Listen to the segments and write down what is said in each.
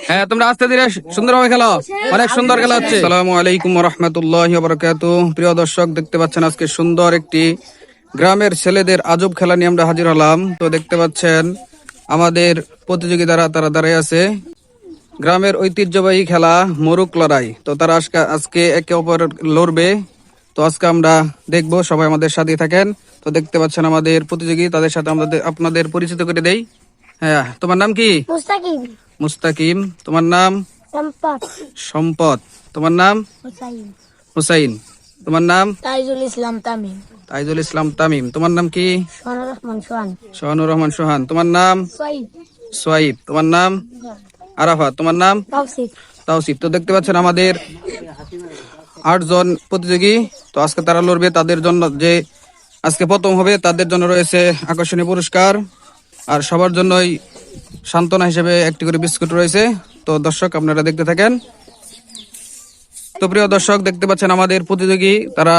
হ্যাঁ, তোমরা আস্তে ধীরে সুন্দরভাবে খেলো, অনেক সুন্দর খেলা হচ্ছে। আসসালামু আলাইকুম ওয়া রাহমাতুল্লাহি ওয়া বারাকাতুহু। প্রিয় দর্শক, দেখতে পাচ্ছেন আজকে সুন্দর একটি গ্রামের ছেলেদের আজব খেলা নিয়ে আমরা হাজির হলাম। তো দেখতে পাচ্ছেন আমাদের প্রতিযোগিতারা তারা দাঁড়িয়ে আছে। গ্রামের ঐতিহ্যবাহী খেলা মোরগ লড়াই। তো তারা আজকে একে অপর লড়বে। তো আজকে আমরা দেখবো, সবাই আমাদের সাথে থাকেন। তো দেখতে পাচ্ছেন আমাদের প্রতিযোগী, তাদের সাথে আপনাদের পরিচিত করে দেই। হ্যাঁ, তোমার নাম কি? মুস্তাকিম। মুস্তাকিম। তোমার নাম? সম্পদ। সম্পদ। তোমার নাম? হুসাইন। হুসাইন। তোমার নাম? তাইজুল ইসলাম তামিম। তাইজুল ইসলাম তামিম। তোমার নাম কি? সোহানুর রহমান সোহান। সোহানুর রহমান সোহান। তোমার নাম? সোয়াইব। সোয়াইব। তোমার নাম? আরাফাত। তোমার নাম? তাওসিফ। তাওসিফ। তো দেখতে পাচ্ছেন আমাদের 8 জন প্রতিযোগী। তো আজকে তারা লড়বে। তাদের জন্য যে আজকে প্রথম হবে তাদের জন্য রয়েছে আকর্ষণীয় পুরস্কার, আর সবার জন্যই সান্ত্বনা হিসেবে একটি করে বিস্কুট রয়েছে। তো দর্শক, আপনারা দেখতে থাকেন। তো প্রিয় দর্শক, দেখতে পাচ্ছেন আমাদের প্রতিযোগী তারা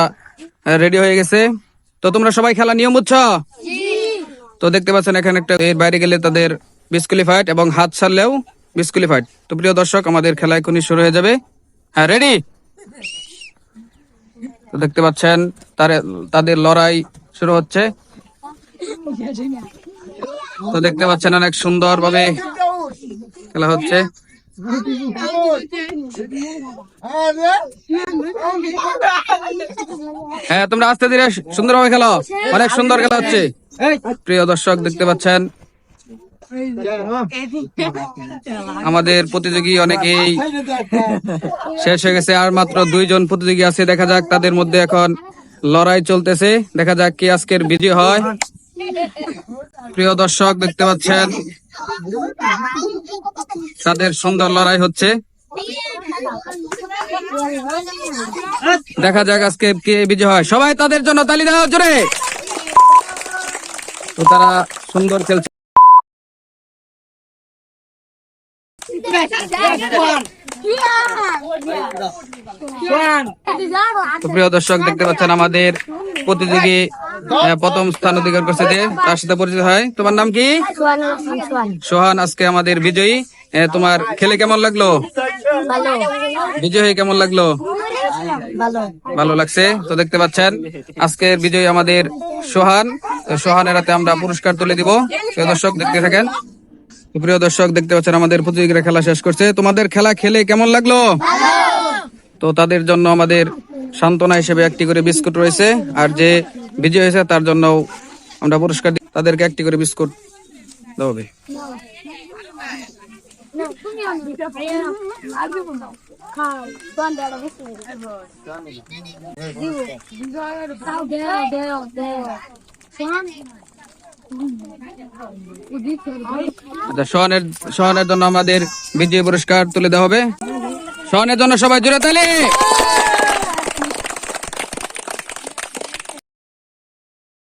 রেডি হয়ে গেছে। তো তোমরা সবাই খেলা নিয়ম বুঝছো? তো দেখতে পাচ্ছেন এখানে একটা, এর বাইরে গেলে তাদের ডিসকুয়ালিফাইড এবং হাত ছাড়লেও ডিসকুয়ালিফাইড। তো প্রিয় দর্শক, আমাদের খেলা এখনই শুরু হয়ে যাবে। হ্যাঁ, রেডি? তো দেখতে পাচ্ছেন তাদের লড়াই শুরু হচ্ছে। তো দেখতে পাচ্ছেন অনেক সুন্দর ভাবে খেলা হচ্ছে। হ্যাঁ, তোমরা আস্তে ধীরে সুন্দরভাবে খেলো, অনেক সুন্দর খেলা হচ্ছে। প্রিয় দর্শক, দেখতে পাচ্ছেন আমাদের প্রতিযোগী অনেকেই শেষ হয়ে গেছে, আর মাত্র 2 জন প্রতিযোগী আছে। দেখা যাক, তাদের মধ্যে এখন লড়াই চলতেছে। দেখা যাক কে আজকের বিজয়ী হয়। প্রিয় দর্শক, দেখতে পাচ্ছেন তাদের সুন্দর লড়াই হচ্ছে। দেখা যাক আজকে কে বিজয় হয়। সবাই তাদের জন্য তালি দাও জোরে। তো তারা সুন্দর খেলছে। তো প্রিয় দর্শক, দেখতে পাচ্ছেন আমাদের প্রতিযোগী প্রথম স্থান অধিকার করছে, যে তার সাথে পরিচিত হয়। তোমার নাম কি? সোহান আজকে আমাদের বিজয়ী। তোমার খেলে কেমন লাগলো? বিজয় হয়ে কেমন লাগলো? ভালো লাগছে। তো দেখতে পাচ্ছেন আজকের বিজয়ী আমাদের সোহান। সোহানের হাতে আমরা পুরস্কার তুলে দিব। প্রিয় দর্শক, দেখতে থাকেন। প্রিয় দর্শক, দেখতে পাচ্ছেন আমাদের প্রতিযোগীরা খেলা শেষ করছে। তোমাদের খেলা খেলে কেমন লাগলো? তো তাদের জন্য আমাদের সান্ত্বনা হিসেবে একটি করে বিস্কুট রয়েছে, আর যে বিজয় হয়েছে তার জন্য আমরা পুরস্কার দিই। তাদেরকে একটি করে বিস্কুট দেওয়া হবে। সোহানের জন্য আমাদের বিজয় পুরস্কার তুলে দেওয়া হবে। সোহানের জন্য সবাই জোরে তালি।